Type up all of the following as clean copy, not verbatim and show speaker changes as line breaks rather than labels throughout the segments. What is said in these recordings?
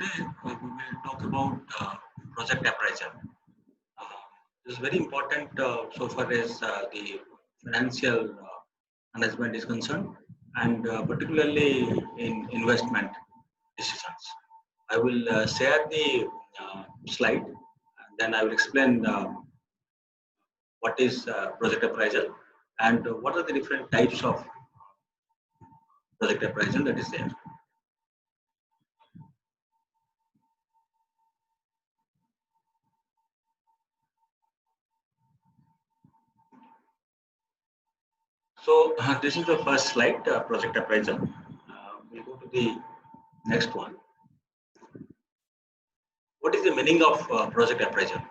Today we will talk about project appraisal. This is very important so far as the financial management is concerned, and particularly in investment decisions. I will share the slide, and then I will explain what is project appraisal and what are the different types of project appraisal that is there. So this is the first slide, project appraisal. We'll go to the next one. What is the meaning of project appraisal?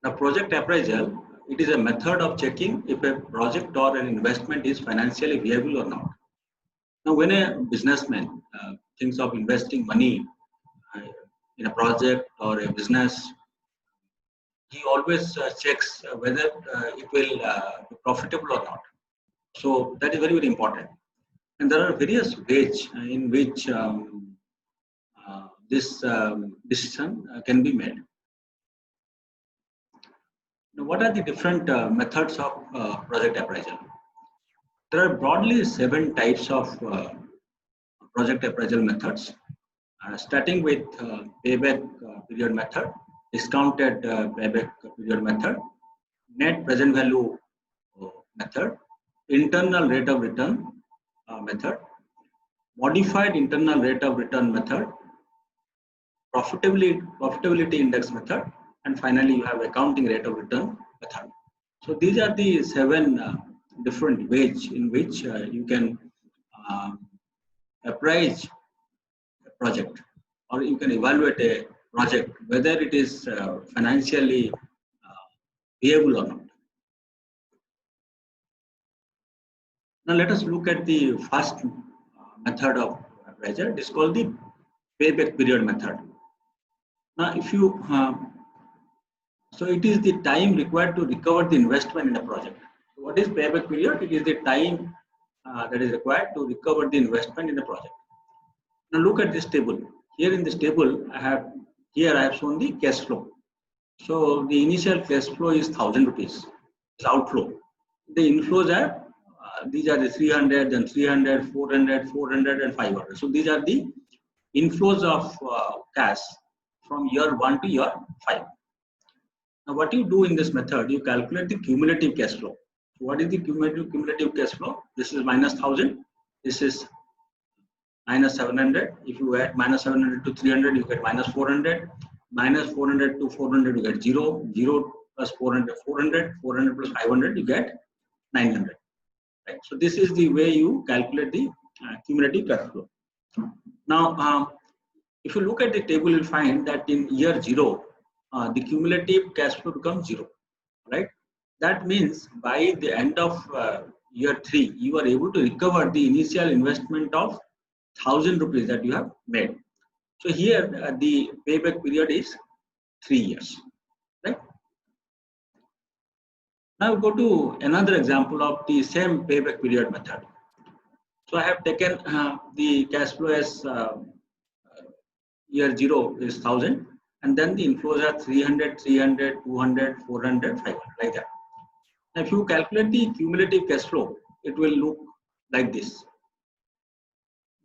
Now, project appraisal, it is a method of checking if a project or an investment is financially viable or not. Now, when a businessman thinks of investing money uh, in a project or a business, he always checks whether it will be profitable or not. So that is very, very important. And there are various ways in which this decision can be made. Now, what are the different methods of project appraisal? There are broadly 7 types of project appraisal methods, starting with payback period method, discounted payback period method, net present value method, internal rate of return method, modified internal rate of return method, profitability index method, and finally you have accounting rate of return method. So these are the 7 different ways in which you can appraise a project, or you can evaluate a project whether it is financially viable or not. Now let us look at the first method of appraisal. It is called the payback period method. Now if you so it is the time required to recover the investment in a project. So what is payback period? It is the time that is required to recover the investment in a project. Now look at this table. Here in this table, I have shown the cash flow. So the initial cash flow is 1,000 rupees. It's outflow. The inflows are these are the 300, then 300, 400, 400, and 500. So these are the inflows of cash from year 1 to year 5. Now, what you do in this method, you calculate the cumulative cash flow. So what is the cumulative cash flow? This is minus 1,000. This is minus 700. If you add minus 700 to 300, you get minus 400. Minus 400 to 400, you get 0. 0 plus 400, 400. 400 plus 500, you get 900. Right? So this is the way you calculate the cumulative cash flow. Now, if you look at the table, you'll find that in year 0, the cumulative cash flow becomes 0, right? That means by the end of year 3, you are able to recover the initial investment of 1,000 rupees that you have made. So here the payback period is 3 years, right? Now go to another example of the same payback period method. So I have taken the cash flow as year 0 is 1,000. And then the inflows are 300, 300, 200, 400, 500, like that. Now, if you calculate the cumulative cash flow, it will look like this.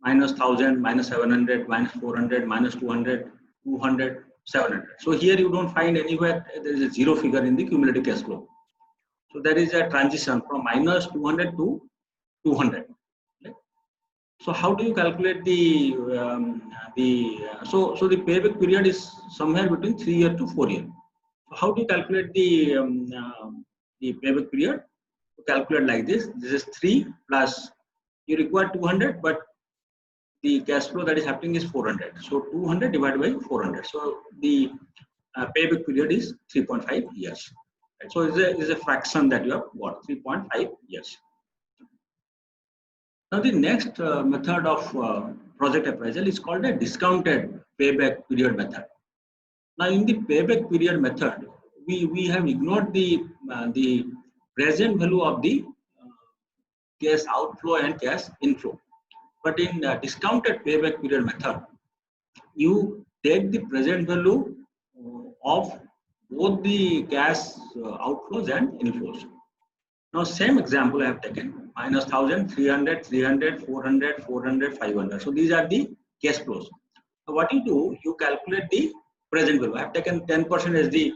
Minus 1,000, minus 700, minus 400, minus 200, 200, 700. So here you don't find anywhere there is a 0 figure in the cumulative cash flow. So there is a transition from minus 200 to 200. So how do you calculate the so the payback period is somewhere between 3 years to 4 years. So how do you calculate the payback period? To calculate like this. This is 3 plus you require 200, but the cash flow that is happening is 400. So 200 divided by 400. So the payback period is 3.5 years. Right? So it's a fraction that you have got 3.5 years. Now the next method of project appraisal is called a discounted payback period method. Now in the payback period method, we have ignored the present value of the cash outflow and cash inflow. But in discounted payback period method, you take the present value of both the cash outflows and inflows. Now same example I have taken, minus 1000, 300, 300, 400, 400, 500. So these are the cash flows. So what you do, you calculate the present value. I have taken 10% as the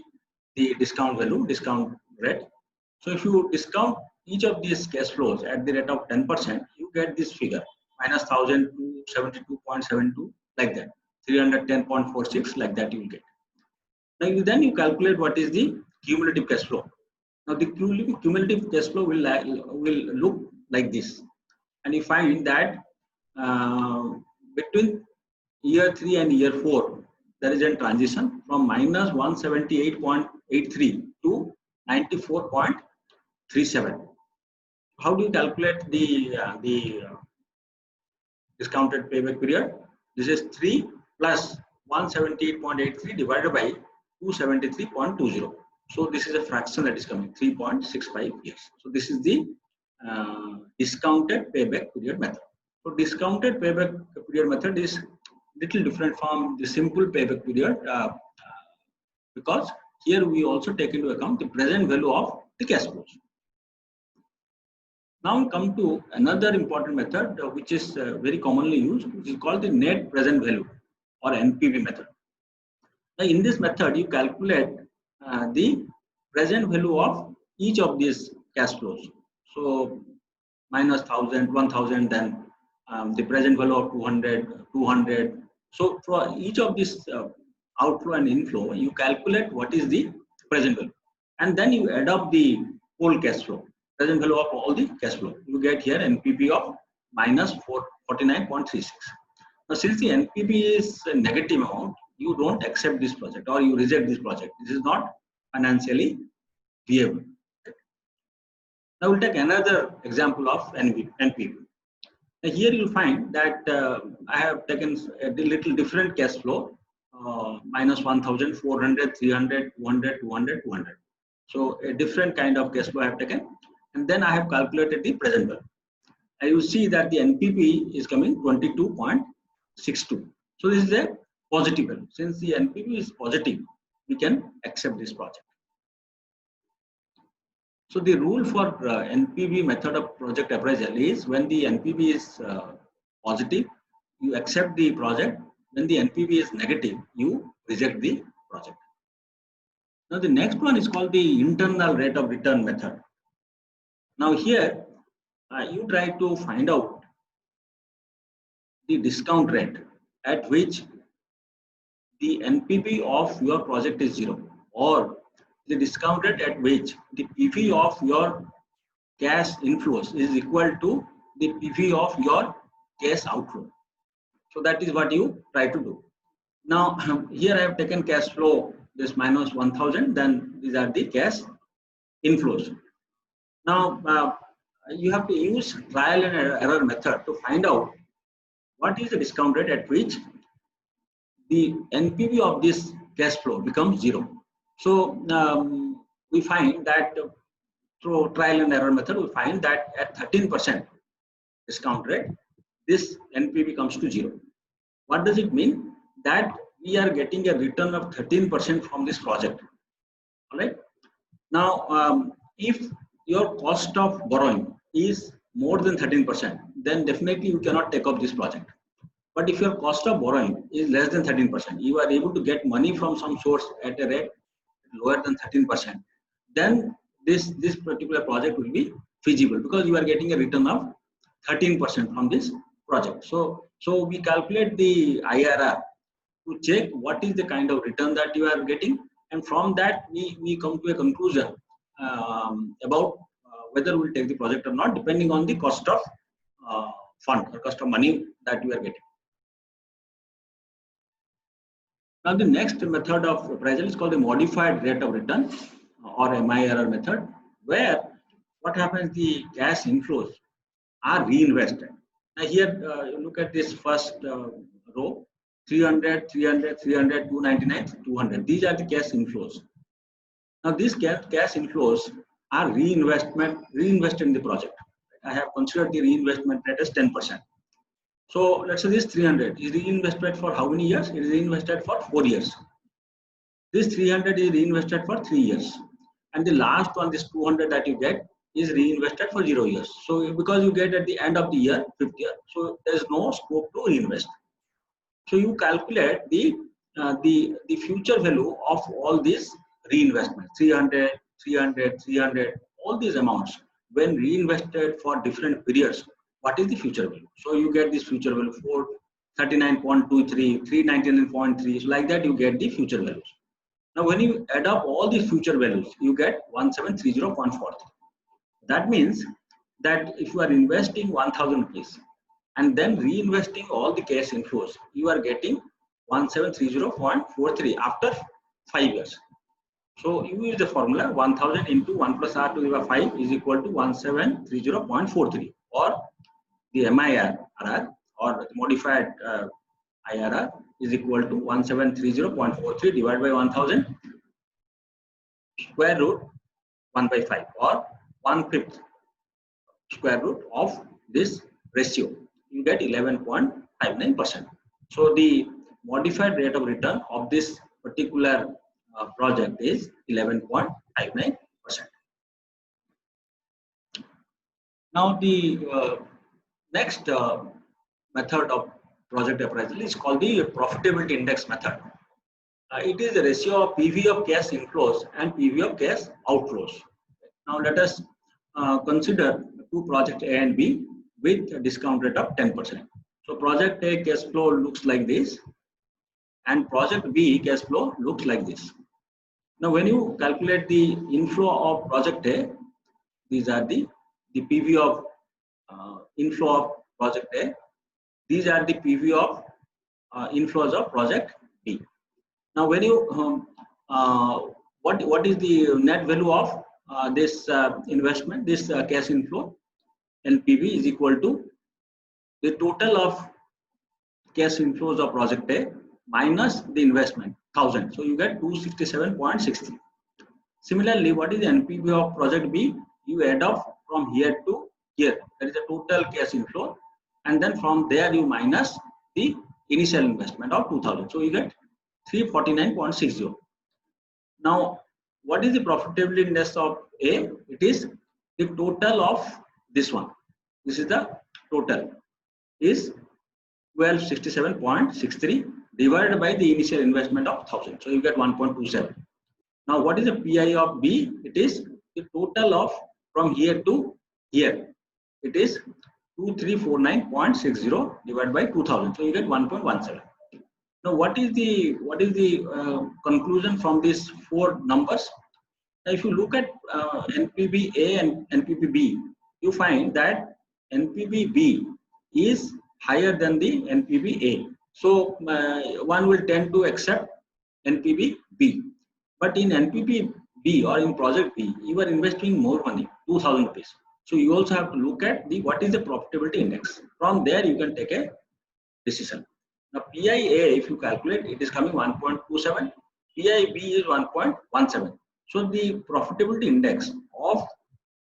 discount value, discount rate. So if you discount each of these cash flows at the rate of 10%, you get this figure, minus 1000 to 72.72, like that, 310.46, like that you will get. Now then you calculate what is the cumulative cash flow. Now the cumulative cash flow will look like this, and you find that between year 3 and year 4 there is a transition from minus 178.83 to 94.37. How do you calculate the discounted payback period? This is 3 plus 178.83 divided by 273.20. So this is a fraction that is coming, 3.65 years. So this is the discounted payback period method. So discounted payback period method is little different from the simple payback period because here we also take into account the present value of the cash flows. Now we come to another important method which is very commonly used, which is called the net present value or NPV method. Now in this method you calculate the present value of each of these cash flows. So minus 1000, 1000, then the present value of 200, 200. So for each of these outflow and inflow, you calculate what is the present value, and then you add up the whole cash flow, present value of all the cash flow. You get here NPV of minus 49.36. Now since the NPV is a negative amount, you don't accept this project or you reject this project. This is not financially viable. Now we'll take another example of NPV. Now here you'll find that I have taken a little different cash flow, minus 1000, 400, 300, 200, 200, 200. So a different kind of cash flow I have taken, and then I have calculated the present value. And you see that the NPV is coming 22.62. So this is a positive value. Since the NPV is positive, we can accept this project. So the rule for NPV method of project appraisal is when the NPV is positive, you accept the project. When the NPV is negative, you reject the project. Now the next one is called the internal rate of return method. Now here you try to find out the discount rate at which the NPV of your project is 0, or the discount rate at which the PV of your cash inflows is equal to the PV of your cash outflow. So that is what you try to do. Now here I have taken cash flow, this minus 1000, then these are the cash inflows. Now you have to use trial and error method to find out what is the discount rate at which the NPV of this cash flow becomes 0. So we find that through trial and error method, we find that at 13% discount rate, this NPV comes to 0. What does it mean? That we are getting a return of 13% from this project. All right. Now, if your cost of borrowing is more than 13%, then definitely you cannot take up this project. But if your cost of borrowing is less than 13%, you are able to get money from some source at a rate lower than 13%, then this particular project will be feasible because you are getting a return of 13% from this project. So we calculate the IRR to check what is the kind of return that you are getting, and from that we come to a conclusion about whether we will take the project or not, depending on the cost of fund or cost of money that you are getting. Now the next method of appraisal is called the modified rate of return or MIRR method, where what happens, the cash inflows are reinvested. Now here look at this first row, 300, 300, 300, 299, 200. These are the cash inflows. Now these cash inflows are reinvested in the project. I have considered the reinvestment rate as 10%. So let's say this 300 is reinvested for how many years? It is reinvested for 4 years. This 300 is reinvested for 3 years. And the last one, this 200 that you get, is reinvested for 0 years. So because you get at the end of the year, 5th year, so there is no scope to reinvest. So you calculate the future value of all these reinvestments, 300, 300, 300, all these amounts when reinvested for different periods. What is the future value? So you get this future value for 39.23, 399.3. So like that you get the future values. Now when you add up all these future values, you get 1730.43. That means that if you are investing 1000 rupees and then reinvesting all the cash inflows, you are getting 1730.43 after 5 years. So you use the formula 1000 into 1 plus r to the power 5 is equal to 1730.43, or the MIR or the modified IRR is equal to 1730.43 divided by 1000 square root 1 by 5, or 1/5 square root of this ratio. You get 11.59%. So the modified rate of return of this particular project is 11.59%. Now the next method of project appraisal is called the profitability index method. It is the ratio of PV of cash inflows and PV of cash outflows. Now let us consider two projects A and B with a discount rate of 10%. So project A cash flow looks like this, and project B cash flow looks like this. Now when you calculate the inflow of project A, these are the PV of inflow of project A. These are the PV of inflows of project B. Now when you what is the net value of this investment, this cash inflow? NPV is equal to the total of cash inflows of project A minus the investment 1000. So you get 267.63. Similarly, what is the NPV of project B? You add up from here to here. That is the total cash inflow, and then from there you minus the initial investment of 2000. So you get 349.60. Now, what is the profitability index of A? It is the total of this one. This is the total is 1267.63 divided by the initial investment of 1000. So you get 1.27. Now, what is the PI of B? It is the total of from here to here. It is 2349.60 divided by 2000. So you get 1.17. Now, what is the conclusion from these four numbers? Now, if you look at NPV A and NPV B, you find that NPV B is higher than the NPV A. So one will tend to accept NPV B. But in NPV B or in project B, you are investing more money, 2000 rupees. So you also have to look at what is the profitability index. From there, you can take a decision. Now, PIA, if you calculate, it is coming 1.27. PIB is 1.17. So the profitability index of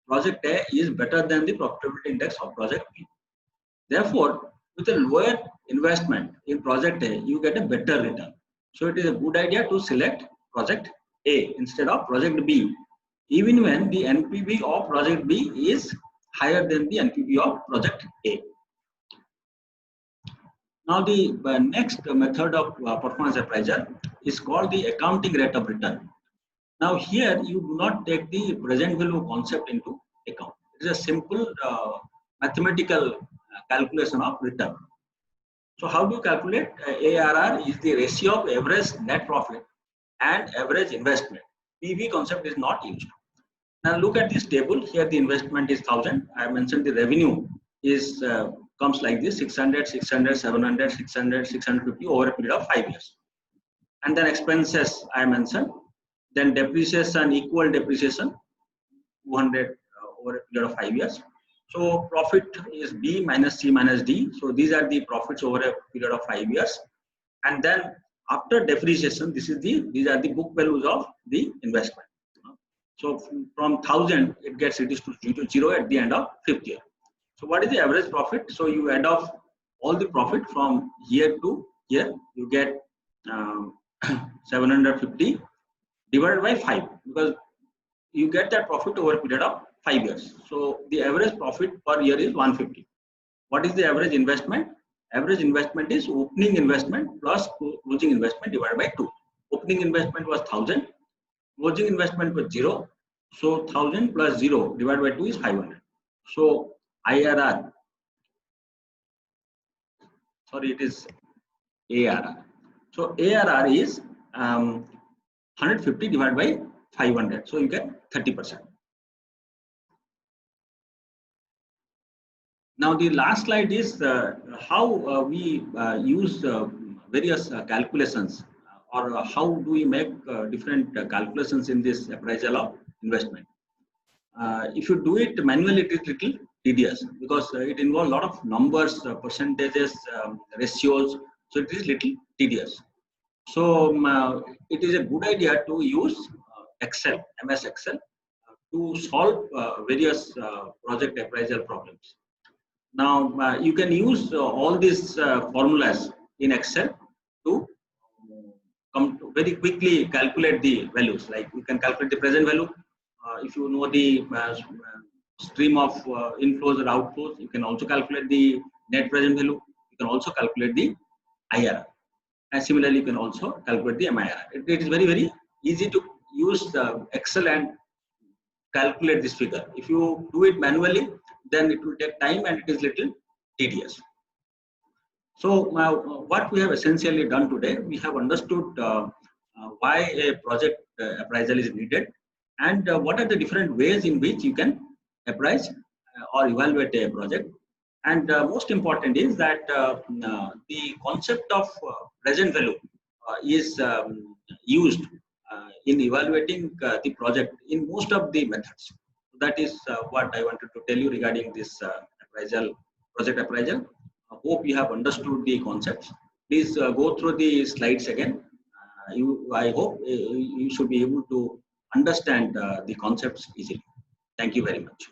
project A is better than the profitability index of project B. Therefore, with a lower investment in project A, you get a better return. So it is a good idea to select project A instead of project B, even when the NPV of project B is higher than the NPV of project A. Now the next method of performance appraisal is called the accounting rate of return. Now here you do not take the present value concept into account. It is a simple mathematical calculation of return. So how do you calculate? ARR is the ratio of average net profit and average investment. PV concept is not used. Now look at this table. Here the investment is 1000. I mentioned the revenue is comes like this: 600, 600, 700, 600, 650 over a period of 5 years. And then expenses I mentioned. Then depreciation, equal depreciation, 200 over a period of 5 years. So profit is B minus C minus D. So these are the profits over a period of 5 years. And then after depreciation, these are the book values of the investment. So from 1000, it gets reduced to 0 at the end of 5th year. So what is the average profit? So you add off all the profit from here to here, you get 750 divided by 5, because you get that profit over a period of 5 years. So the average profit per year is 150. What is the average investment? Average investment is opening investment plus closing investment divided by 2. Opening investment was 1000, closing investment was 0. So 1000 plus 0 divided by 2 is 500. So IRR, sorry, it is ARR. So ARR is 150 divided by 500. So you get 30%. Now the last slide is how we use various calculations, or how do we make different calculations in this appraisal of investment. If you do it manually, it is little tedious, because it involves a lot of numbers, percentages, ratios. So it is little tedious. So it is a good idea to use Excel, MS Excel, to solve various project appraisal problems. Now you can use all these formulas in Excel to come to very quickly calculate the values. Like you can calculate the present value. If you know the stream of inflows or outflows, you can also calculate the net present value. You can also calculate the IRR. And similarly, you can also calculate the MIRR. It is very, very easy to use Excel and calculate this figure. If you do it manually, then it will take time and it is little tedious. So what we have essentially done today, we have understood why a project appraisal is needed, and what are the different ways in which you can appraise or evaluate a project. And most important is that the concept of present value is used in evaluating the project in most of the methods. That is what I wanted to tell you regarding this project appraisal. I hope you have understood the concepts. Please go through the slides again. I hope you should be able to understand the concepts easily. Thank you very much.